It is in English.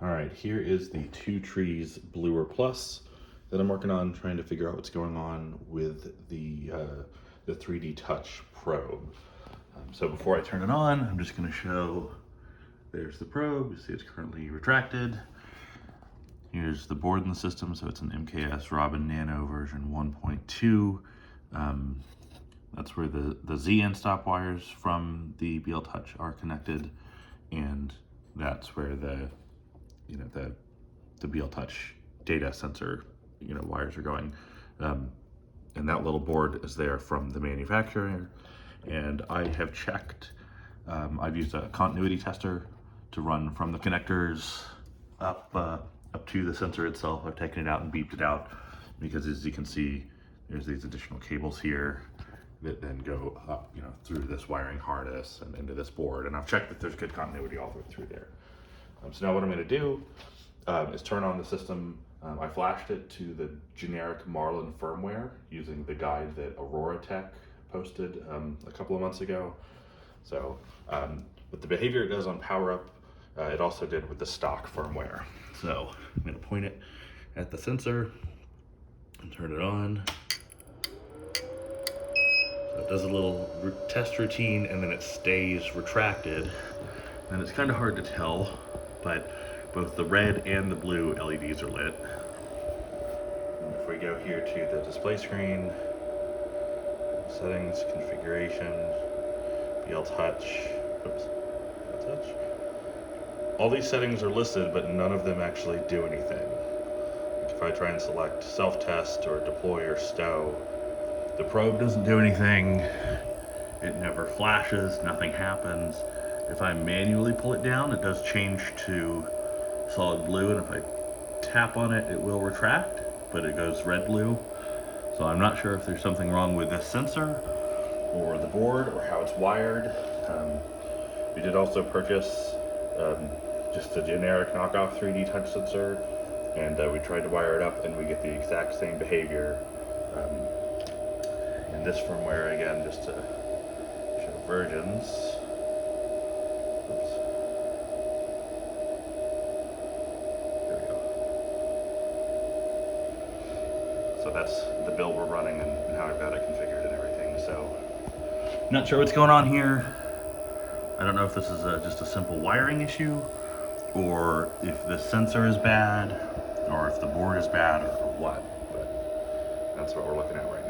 All right, here is the Two Trees Bluer Plus that I'm working on, trying to figure out what's going on with the 3D Touch probe. So before I turn it on, I'm just going to show, there's the probe. You see it's currently retracted. Here's the board in the system, so it's an MKS Robin Nano version 1.2. That's where the Z end stop wires from the BL Touch are connected, and that's where the BL Touch data sensor wires are going. And that little board is there from the manufacturer. And I have checked, I've used a continuity tester to run from the connectors up to the sensor itself. I've taken it out and beeped it out because, as you can see, there's these additional cables here that then go up, through this wiring harness and into this board. And I've checked that there's good continuity all the way through there. So now what I'm going to do is turn on the system. I flashed it to the generic Marlin firmware using the guide that Aurora Tech posted a couple of months ago. So with the behavior it does on power up, it also did with the stock firmware. So I'm going to point it at the sensor and turn it on. So it does a little test routine and then it stays retracted. And it's kind of hard to tell, but both the red and the blue LEDs are lit. And if we go here to the display screen, settings, configuration, BL Touch, oops, BL Touch. All these settings are listed, but none of them actually do anything. Like if I try and select self-test or deploy or stow, the probe doesn't do anything. It never flashes, nothing happens. If I manually pull it down, it does change to solid blue, and if I tap on it, it will retract, but it goes red-blue. So I'm not sure if there's something wrong with this sensor or the board or how it's wired. We did also purchase just a generic knockoff 3D touch sensor, and we tried to wire it up and we get the exact same behavior. In this firmware, again, just to show versions. Oops. There we go. So that's the build we're running and how I've got it configured and everything. So, not sure what's going on here. I don't know if this is just a simple wiring issue, or if the sensor is bad, or if the board is bad, or what. But that's what we're looking at right now.